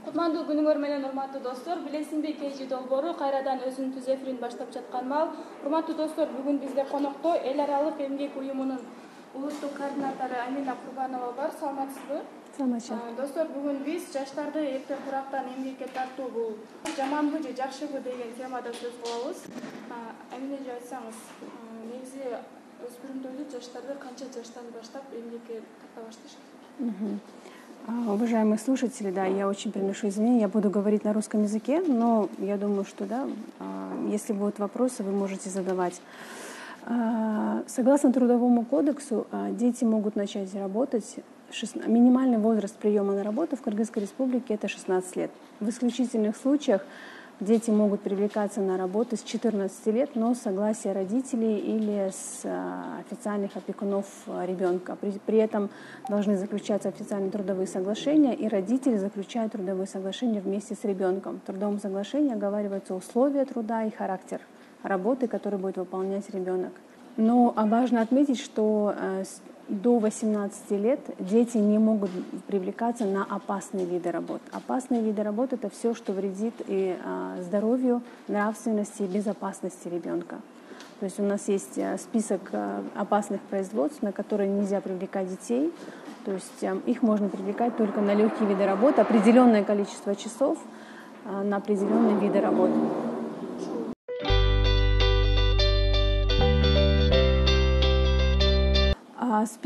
Кутмандуу күнүңөр менен урматтуу достор, билесизби KG долбоору кайрадан өзүнүн түз эфирин баштап жаткан маал. Урматтуу достор, бүгүн бизде конокто эл аралык эмгек уюмунун улуттук координатору Амина Курбанова бар. Саламатсызбы? Саламатчы. Достор, бүгүн биз жаштарды эрте курактан эмгекке тартуу бул жаманбы же жакшыбы деген темада сөз кылабыз. Амина эже, айтсаңыз, негизи өспүрүмдөрдү, жаштарды канча жаштан баштап эмгекке тарта башташат? Уважаемые слушатели, да, я очень приношу извинения, я буду говорить на русском языке, но я думаю, что да, если будут вопросы, вы можете задавать. Согласно Трудовому кодексу, дети могут начать работать, минимальный возраст приема на работу в Кыргызской республике — это 16 лет. В исключительных случаях дети могут привлекаться на работу с 14 лет, но с согласия родителей или с официальных опекунов ребенка. При этом должны заключаться официальные трудовые соглашения, и родители заключают трудовые соглашения вместе с ребенком. В трудовом соглашении оговариваются условия труда и характер работы, который будет выполнять ребенок. Но важно отметить, что до 18 лет дети не могут привлекаться на опасные виды работ. Опасные виды работ — это все, что вредит и здоровью, нравственности и безопасности ребенка. То есть у нас есть список опасных производств, на которые нельзя привлекать детей. То есть их можно привлекать только на легкие виды работ, определенное количество часов на определенные виды работ.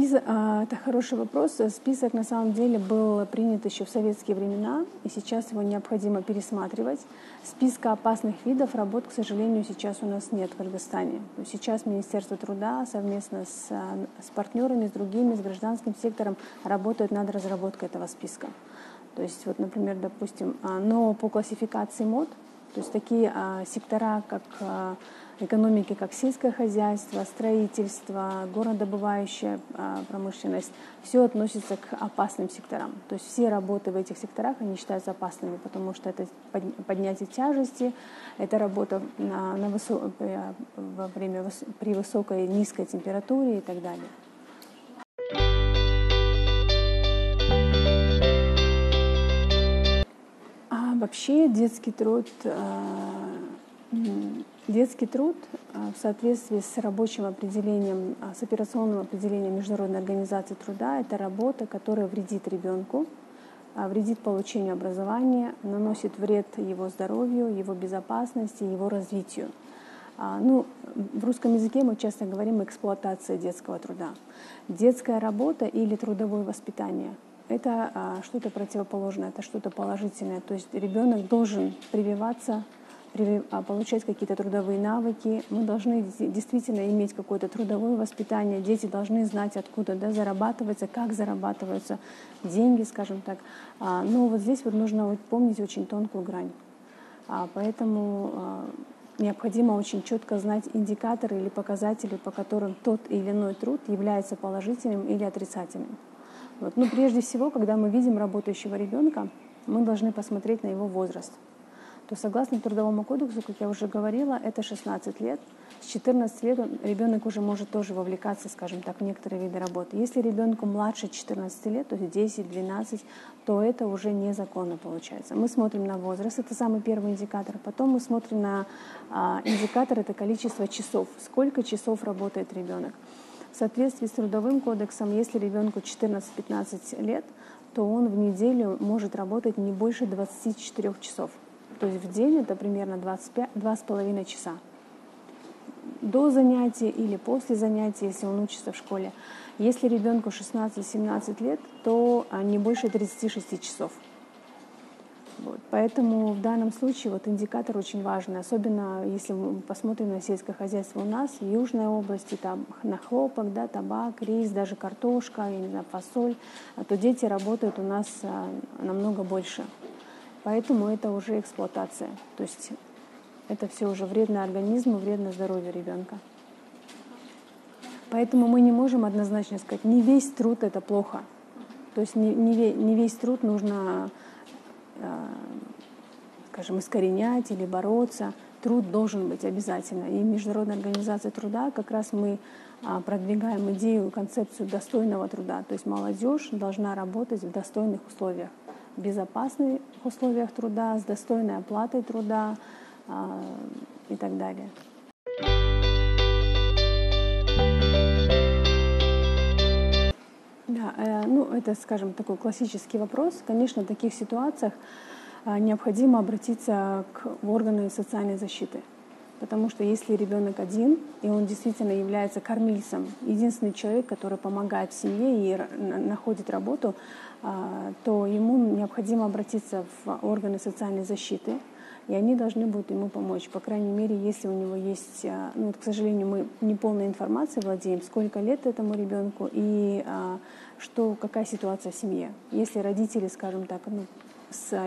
Это хороший вопрос. Список на самом деле был принят еще в советские времена, и сейчас его необходимо пересматривать. Списка опасных видов работ, к сожалению, сейчас у нас нет в Кыргызстане. Сейчас Министерство труда совместно с партнерами, с другими, с гражданским сектором работают над разработкой этого списка. То есть, вот, например, допустим, но по классификации МОД, то есть такие сектора, как экономики, как сельское хозяйство, строительство, горнодобывающая промышленность, все относится к опасным секторам. То есть все работы в этих секторах, они считаются опасными, потому что это поднятие тяжести, это работа при высокой и низкой температуре и так далее. Вообще детский труд в соответствии с рабочим определением, с операционным определением Международной организации труда, это работа, которая вредит ребенку, вредит получению образования, наносит вред его здоровью, его безопасности, его развитию. В русском языке мы часто говорим эксплуатация детского труда. Детская работа или трудовое воспитание — это что-то противоположное, это что-то положительное. То есть ребенок должен прививаться, получать какие-то трудовые навыки. Мы должны действительно иметь какое-то трудовое воспитание. Дети должны знать, откуда зарабатываются, как зарабатываются деньги, скажем так. Но вот здесь вот нужно помнить очень тонкую грань. Поэтому необходимо очень четко знать индикаторы или показатели, по которым тот или иной труд является положительным или отрицательным. Вот. Но прежде всего, когда мы видим работающего ребенка, мы должны посмотреть на его возраст. То согласно Трудовому кодексу, как я уже говорила, это 16 лет. С 14 лет ребенок уже может тоже вовлекаться, скажем так, в некоторые виды работы. Если ребенку младше 14 лет, то есть 10-12, то это уже незаконно получается. Мы смотрим на возраст, это самый первый индикатор. Потом мы смотрим на индикатор, это количество часов, сколько часов работает ребенок. В соответствии с Трудовым кодексом, если ребенку 14-15 лет, то он в неделю может работать не больше 24 часов. То есть в день это примерно 2,5 часа. До занятий или после занятий, если он учится в школе. Если ребенку 16-17 лет, то не больше 36 часов. Вот. Поэтому в данном случае вот индикатор очень важный, особенно если мы посмотрим на сельское хозяйство у нас, в Южной области, там на хлопок, табак, рис, даже картошка, фасоль, то дети работают у нас намного больше. Поэтому это уже эксплуатация. То есть это все уже вредно организму, вредно здоровью ребенка. Поэтому мы не можем однозначно сказать, не весь труд это плохо. То есть не весь труд нужно, скажем, искоренять или бороться. Труд должен быть обязательно. И Международная организация труда, как раз мы продвигаем идею, концепцию достойного труда. То есть молодежь должна работать в достойных условиях. в безопасных условиях труда, с достойной оплатой труда и так далее. Да, это, скажем, такой классический вопрос. Конечно, в таких ситуациях необходимо обратиться в органы социальной защиты. Потому что если ребенок один, и он действительно является кормильцем, единственный человек, который помогает в семье и находит работу, то ему необходимо обратиться в органы социальной защиты, и они должны будут ему помочь. По крайней мере, если у него есть, к сожалению, мы не полной информацией владеем, сколько лет этому ребенку и какая ситуация в семье. Если родители, скажем так,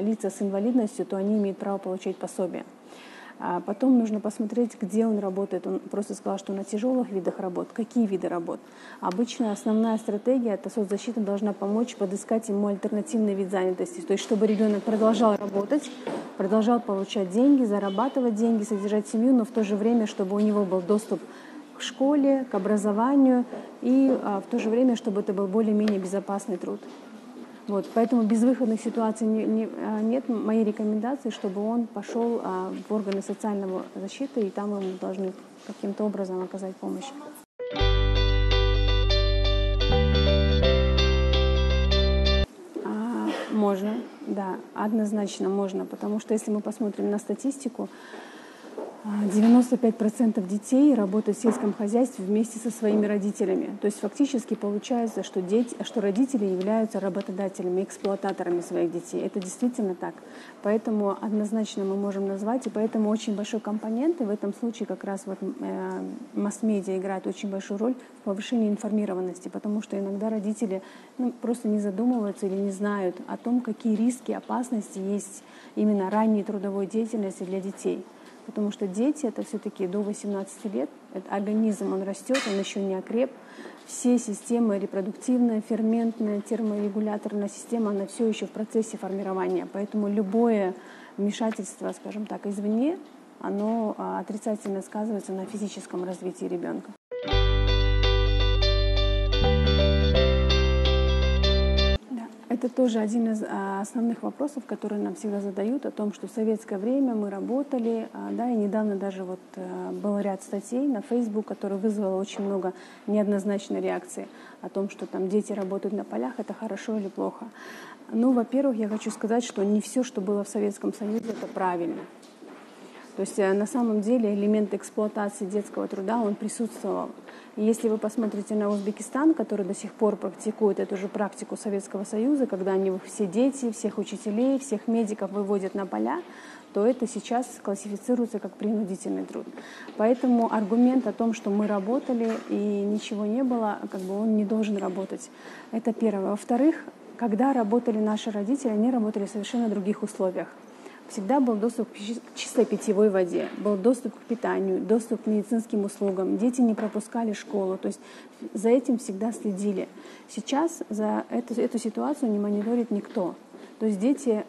лица с инвалидностью, то они имеют право получать пособие. А потом нужно посмотреть, где он работает. Он просто сказал, что на тяжелых видах работ. Какие виды работ? Обычно основная стратегия — это соцзащита должна помочь подыскать ему альтернативный вид занятости. То есть чтобы ребенок продолжал работать, продолжал получать деньги, зарабатывать деньги, содержать семью, но в то же время, чтобы у него был доступ к школе, к образованию, и в то же время, чтобы это был более-менее безопасный труд. Поэтому безвыходных ситуаций нет. Моей рекомендации, чтобы он пошел в органы социальной защиты, и там ему должны каким-то образом оказать помощь. Можно, да, однозначно можно, потому что если мы посмотрим на статистику, 95% детей работают в сельском хозяйстве вместе со своими родителями. То есть фактически получается, что родители являются работодателями, эксплуататорами своих детей. Это действительно так. Поэтому однозначно мы можем назвать, и поэтому очень большой компонент, и в этом случае как раз масс-медиа играет очень большую роль в повышении информированности, потому что иногда родители просто не задумываются или не знают о том, какие риски, опасности есть именно ранней трудовой деятельности для детей. Потому что дети — это все-таки до 18 лет, организм, он растет, он еще не окреп. Все системы репродуктивная, ферментная, терморегуляторная система, она все еще в процессе формирования. Поэтому любое вмешательство, скажем так, извне, оно отрицательно сказывается на физическом развитии ребенка. Это тоже один из основных вопросов, которые нам всегда задают, о том, что в советское время мы работали, да, и недавно даже был ряд статей на Facebook, который вызвало очень много неоднозначной реакции о том, что там дети работают на полях, это хорошо или плохо. Во-первых, я хочу сказать, что не все, что было в Советском Союзе, это правильно. То есть на самом деле элемент эксплуатации детского труда, он присутствовал. И если вы посмотрите на Узбекистан, который до сих пор практикует эту же практику Советского Союза, когда они все дети, всех учителей, всех медиков выводят на поля, то это сейчас классифицируется как принудительный труд. Поэтому аргумент о том, что мы работали и ничего не было, он не должен работать. Это первое. Во-вторых, когда работали наши родители, они работали в совершенно других условиях. Всегда был доступ к чистой питьевой воде, был доступ к питанию, доступ к медицинским услугам. Дети не пропускали школу, то есть за этим всегда следили. Сейчас за эту ситуацию не мониторит никто. То есть дети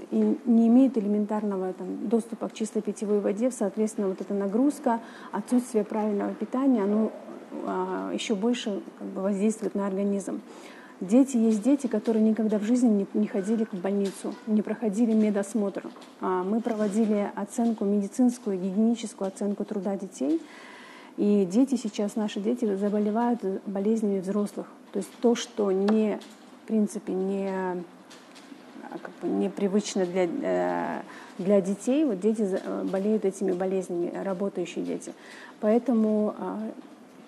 не имеют элементарного доступа к чистой питьевой воде, соответственно, эта нагрузка, отсутствие правильного питания, оно еще больше воздействует на организм. Есть дети, которые никогда в жизни не ходили в больницу, не проходили медосмотр. Мы проводили оценку, медицинскую, гигиеническую оценку труда детей. И наши дети заболевают болезнями взрослых. То есть то, что в принципе, непривычно для детей, дети болеют этими болезнями, работающие дети. Поэтому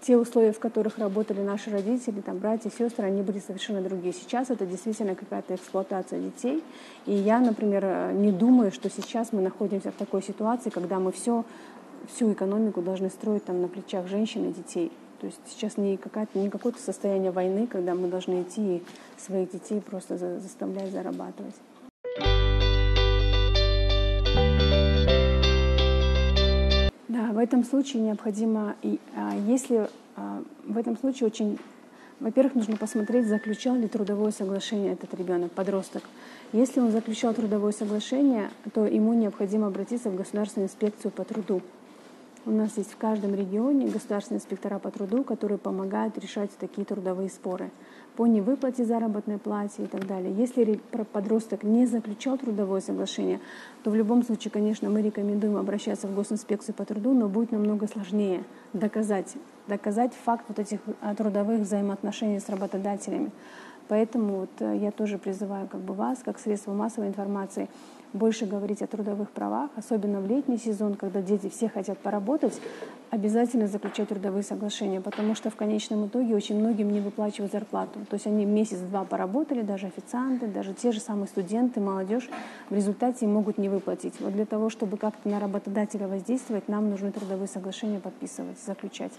те условия, в которых работали наши родители, братья, сестры, они были совершенно другие. Сейчас это действительно какая-то эксплуатация детей. И я, например, не думаю, что сейчас мы находимся в такой ситуации, когда мы всю экономику должны строить на плечах женщин и детей. То есть сейчас не какое-то состояние войны, когда мы должны идти и своих детей просто заставлять зарабатывать. Да, в этом случае необходимо, в этом случае во-первых, нужно посмотреть, заключал ли трудовое соглашение этот ребенок, подросток. Если он заключал трудовое соглашение, то ему необходимо обратиться в Государственную инспекцию по труду. У нас есть в каждом регионе государственные инспектора по труду, которые помогают решать такие трудовые споры по невыплате заработной платы и так далее. Если подросток не заключал трудовое соглашение, то в любом случае, конечно, мы рекомендуем обращаться в госинспекцию по труду, но будет намного сложнее доказать факт вот этих трудовых взаимоотношений с работодателями. Поэтому вот я тоже призываю вас, как средство массовой информации, больше говорить о трудовых правах, особенно в летний сезон, когда дети все хотят поработать, обязательно заключать трудовые соглашения, потому что в конечном итоге очень многим не выплачивают зарплату. То есть они месяц-два поработали, даже официанты, даже те же самые студенты, молодежь, в результате им могут не выплатить. Вот для того, чтобы как-то на работодателя воздействовать, нам нужны трудовые соглашения подписывать, заключать.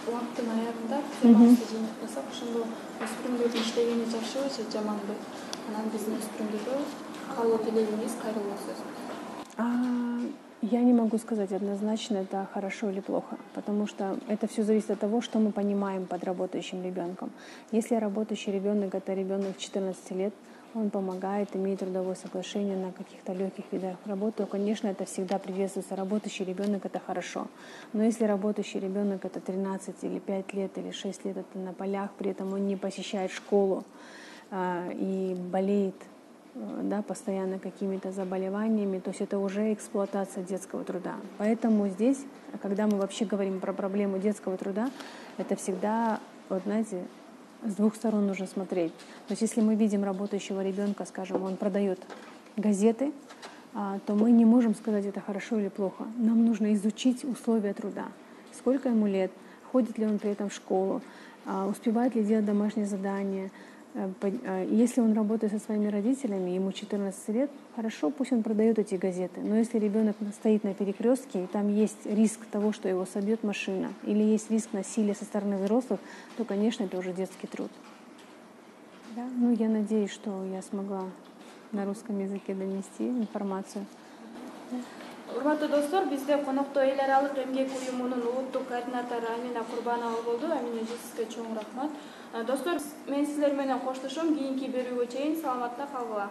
Уақыттың аяғында демалысты жиынтықпасақ, ошондо өспүрүмдөрдүн иштегени жакшыбы же жаманбы? Анан биздин өспүрүмдөргө каалоо тилегиңиз кайрылуу сөз. Я не могу сказать однозначно, это хорошо или плохо, потому что это все зависит от того, что мы понимаем под работающим ребенком. Если работающий ребенок это ребенок 14 лет, он помогает, имеет трудовое соглашение на каких-то легких видах работы, то, конечно, это всегда приветствуется. Работающий ребенок это хорошо. Но если работающий ребенок это 13 или 5 лет или 6 лет, это на полях, при этом он не посещает школу и болеет, постоянно какими-то заболеваниями, то есть это уже эксплуатация детского труда. Поэтому здесь, когда мы вообще говорим про проблему детского труда, это всегда, с двух сторон нужно смотреть. То есть если мы видим работающего ребенка, скажем, он продает газеты, то мы не можем сказать, это хорошо или плохо. Нам нужно изучить условия труда. Сколько ему лет, ходит ли он при этом в школу, успевает ли делать домашние задания. Если он работает со своими родителями, ему 14 лет, хорошо, пусть он продает эти газеты. Но если ребенок стоит на перекрестке, и там есть риск того, что его собьет машина, или есть риск насилия со стороны взрослых, то, конечно, это уже детский труд. Да? Я надеюсь, что я смогла на русском языке донести информацию. Урматтуу достор, бизде конокто эл аралык эмгек уюмунун улуттук координатору Амина Курбанова болду. Амина эже, сизге чоң рахмат. Достор, мен силер менен коштошом. Кийинки берүүгө чейин саламатта калгыла.